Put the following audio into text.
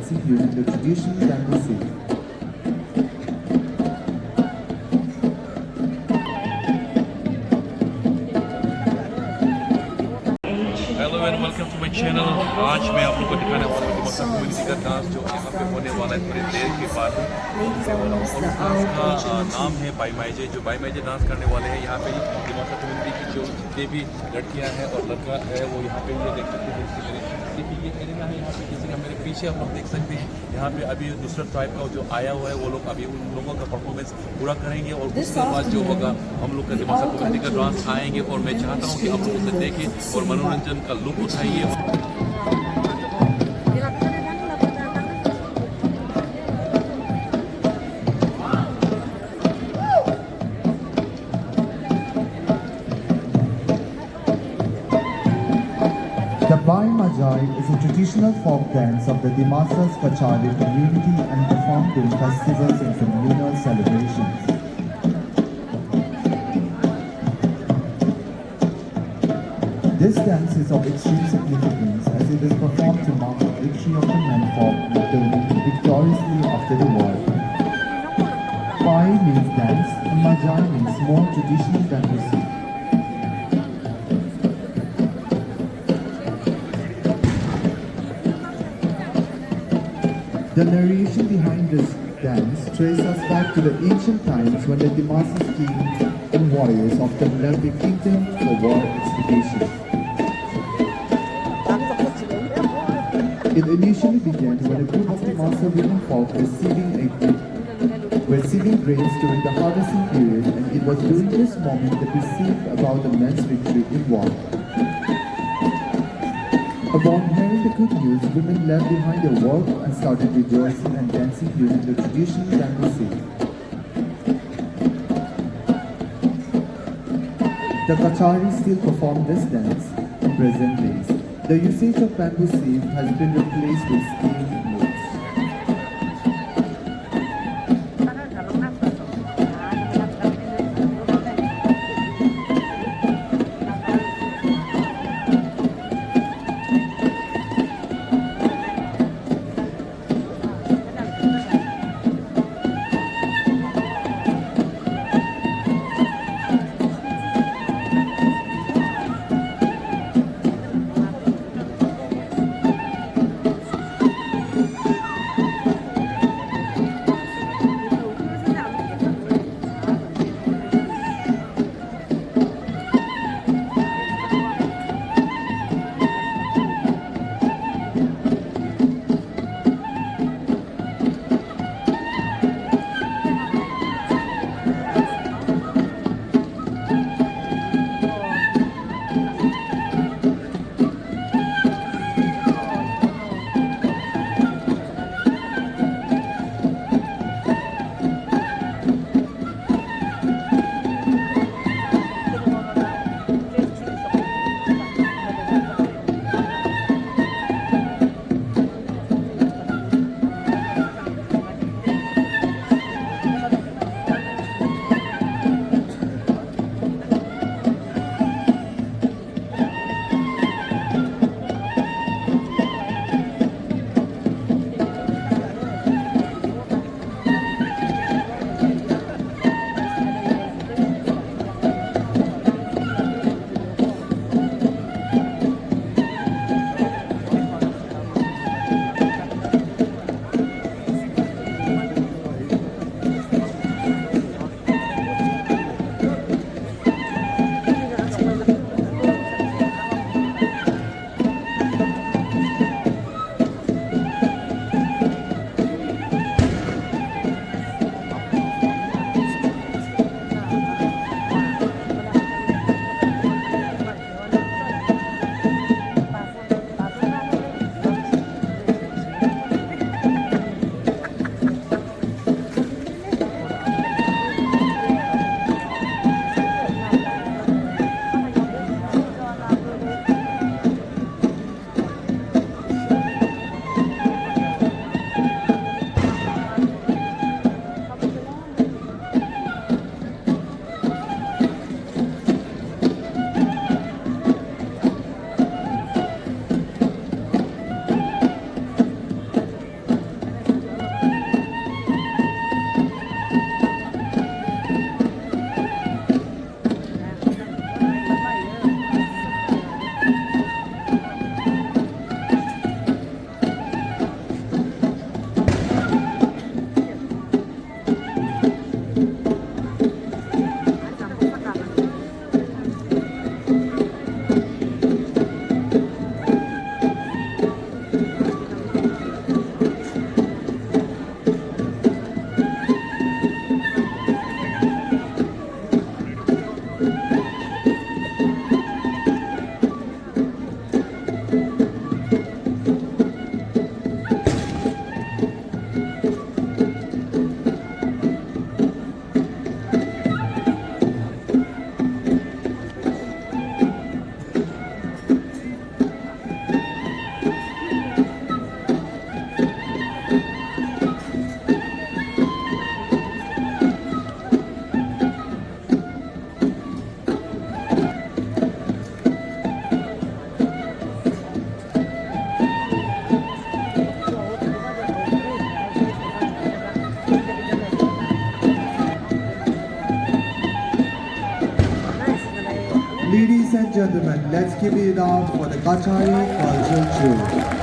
dancing using the traditional bamboo seat. Hello and welcome to my channel. आज मैं आप लोगों को दिखाने वाला हूँ दिमासा कम्युनिटी का डांस जो यहाँ पे होने वाला है थोड़ी देर के बाद। और उस डांस का नाम है बाई माइजाई। जो बाई माइजाई डांस करने वाले हैं यहाँ पे दिमासा कम्युनिटी की जो जितने भी लड़कियाँ हैं और लड़का है वो यहाँ पे ये देख सकते हैं। देखिए ये एरिया है यहाँ पे, जैसे कि मेरे पीछे आप लोग देख सकते हैं। यहाँ पे अभी दूसरा ट्राइब का जो आया हुआ है वो लोग अभी उन लोगों का परफॉर्मेंस पूरा करेंगे और उसके बाद जो होगा हम लोग का दिमासा कम्युनिटी का डांस आएंगे। और मैं चाहता हूँ कि आप लोग उसे देखें और मनोरंजन का लुत्फ उठाइए। The Bai Maijai is a traditional folk dance of the Dimasa Kachari community and performed during festivals and communal celebrations. This dance is of extreme significance as it is performed to mark the victory of the men folk returning victoriously after the war. Bai means dance and Maijai means more traditional than music. The narration behind this dance traces us back to the ancient times when the Dimasa kings and warriors often left the kingdom for war expeditions. It initially began when a group of Dimasa women folk were seeding grains during the harvesting period, and it was during this moment they perceived about the men's victory in war. Upon hearing the good news, women left behind their work and started rejoicing and dancing using the traditional bamboo seat. The Kachari still perform this dance in present days. The usage of bamboo seed has been replaced with steel loops. gentlemen, let's give it up for the Kachari Cultural Troupe.